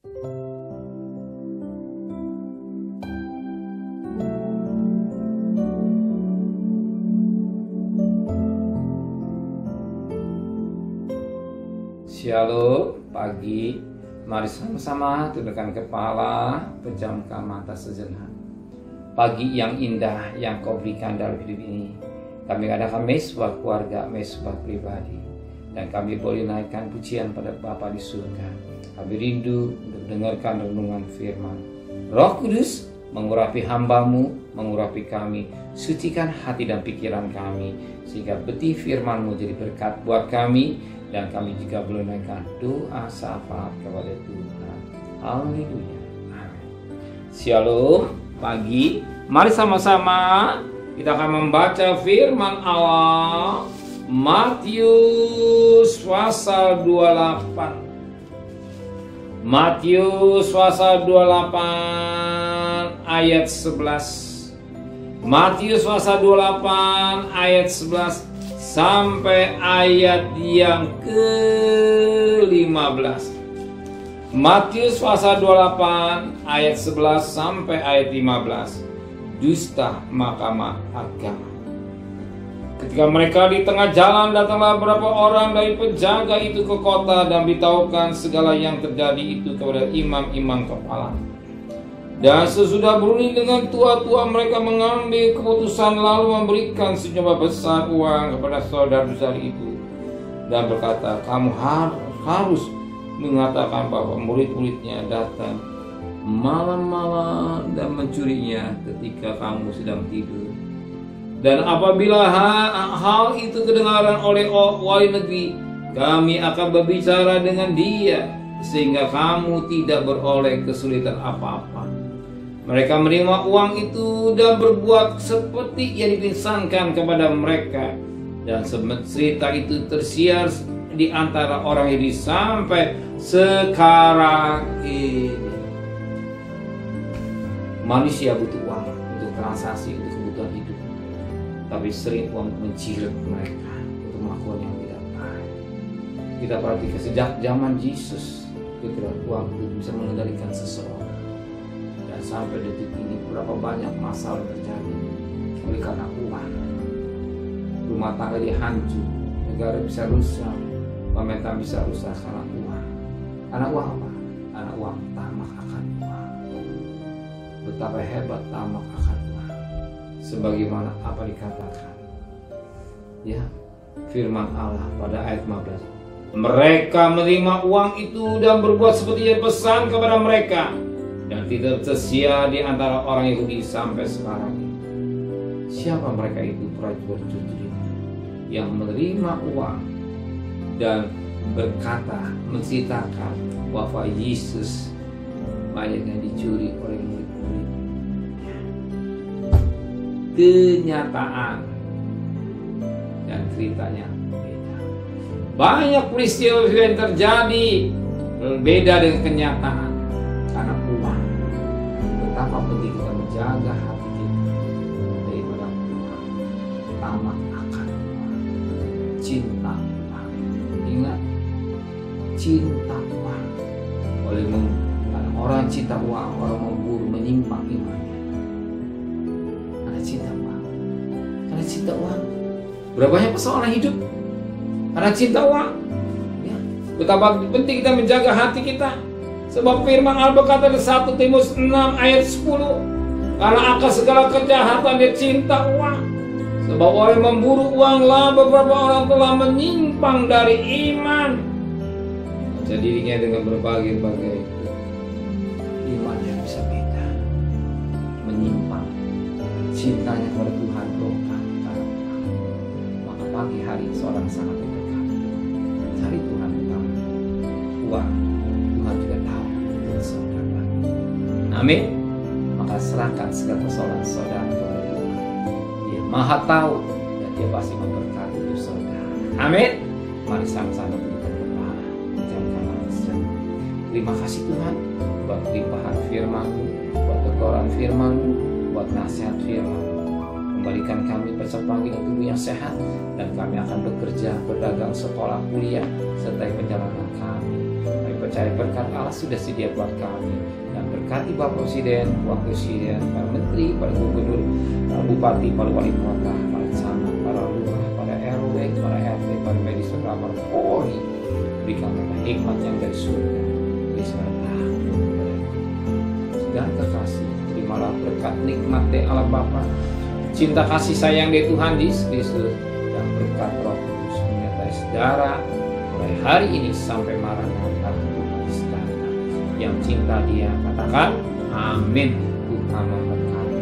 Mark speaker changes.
Speaker 1: Shalom, pagi. Mari sama-sama tundukkan kepala, pejamkan mata sejenak. Pagi yang indah yang kau berikan dalam hidup ini, kami adakan mesbah keluarga, mesbah pribadi, dan kami boleh naikkan pujian pada Bapa di surga. Kami rindu untuk dengarkan renungan firman. Roh Kudus mengurapi hamba-Mu, mengurapi kami, sucikan hati dan pikiran kami, sehingga betih firman-Mu jadi berkat buat kami. Dan kami juga boleh naikkan doa syafaat kepada Tuhan. Haleluya. Amin. Shalom, pagi. Mari sama-sama kita akan membaca firman Allah. Matius pasal 28. Matius pasal 28 ayat 11. Matius pasal 28 ayat 11 sampai ayat yang ke-15. Matius pasal 28 ayat 11 sampai ayat 15. Dusta mahkamah agama. Ketika mereka di tengah jalan, datanglah beberapa orang dari penjaga itu ke kota dan beritahukan segala yang terjadi itu kepada imam-imam kepala. Dan sesudah berunding dengan tua-tua, mereka mengambil keputusan lalu memberikan sejumlah besar uang kepada saudara-saudari itu dan berkata, kamu harus mengatakan bahwa murid-muridnya datang malam-malam dan mencurinya ketika kamu sedang tidur. Dan apabila hal itu kedengaran oleh wali negeri, kami akan berbicara dengan dia sehingga kamu tidak beroleh kesulitan apa-apa. Mereka menerima uang itu dan berbuat seperti yang dipinsankan kepada mereka. Dan cerita itu tersiar di antara orang ini sampai sekarang ini. Manusia butuh uang untuk transaksi, untuk kebutuhan hidup. Tapi sering uang menjilat mereka untuk melakukan yang tidak baik. Kita perhatikan sejak zaman Yesus, ketika uang itu bisa mengendalikan seseorang. Sampai detik ini berapa banyak masalah terjadi oleh karena uang. Rumah tangga hancur, negara bisa rusak, pemerintahan bisa rusak karena uang. Karena uang apa? Karena uang tamak akan uang. Betapa hebat tamak akan uang. Sebagaimana apa dikatakan, ya, firman Allah pada ayat 15. Mereka menerima uang itu dan berbuat seperti yang pesan kepada mereka. Dan tidak tersia di antara orang Yahudi sampai sekarang ini. Siapa mereka itu? Prajurit yang menerima uang dan berkata, menceritakan bahwa Yesus mayatnya dicuri oleh murid-muridnya. Kenyataan dan ceritanya beda. Banyak peristiwa yang terjadi berbeda dengan kenyataan. Karena uang, betapa penting kita menjaga hati kita daripada uang, tamak akan uang, cinta uang. Ingat, cinta uang. Karena orang cinta uang, orang memburu, menyimpang imannya. Karena cinta uang, karena cinta uang. Berapa banyak persoalan hidup karena cinta uang. Ya. Betapa penting kita menjaga hati kita. Sebab firman Allah berkata di 1 Timotius 6 ayat 10, karena akar segala kejahatan dia cinta uang. Sebab orang yang memburu uanglah beberapa orang telah menyimpang dari iman. Baca dirinya dengan berbagai-bagai iman yang bisa beda, menyimpang cintanya kepada Tuhan lupa karena uang. Maka pagi hari seorang sangat dekat cari Tuhan utama uang. Tuhan juga tahu saudara. Amin. Maka serahkan segala persoalan saudara kepada Tuhan. Dia Maha tahu dan Dia pasti memberkati hidup saudara. Amin. Mari sama-sama berikan kepala. Jamkan mata sejenak. Terima kasih Tuhan buat limpahan firman-Mu, buat teguran firman-Mu, buat nasihat firman-Mu. Kembalikan kami besok pagi dengan tubuh yang sehat, dan kami akan bekerja, berdagang, sekolah, kuliah, serta perjalanan kami. Kami percaya berkat Allah sudah sedia buat kami. Dan berkati Bapak Presiden, Wakil Presiden, para Menteri, para Gubernur, para Bupati, para Wali Kota, para camat, para lurah, para RW, para RT, para medis, para Polri. Berikan mereka hikmat yang dari surga. Diserahkan dan kekasih. Terimalah berkat nikmat dari Allah Bapa, cinta kasih sayang dari Tuhan Yesus Kristus, dan berkat Roh Kudus menyertai saudara mulai hari ini sampai Maranatha Tuhan. Yang cinta Dia katakan amin. Tuhan memberkati.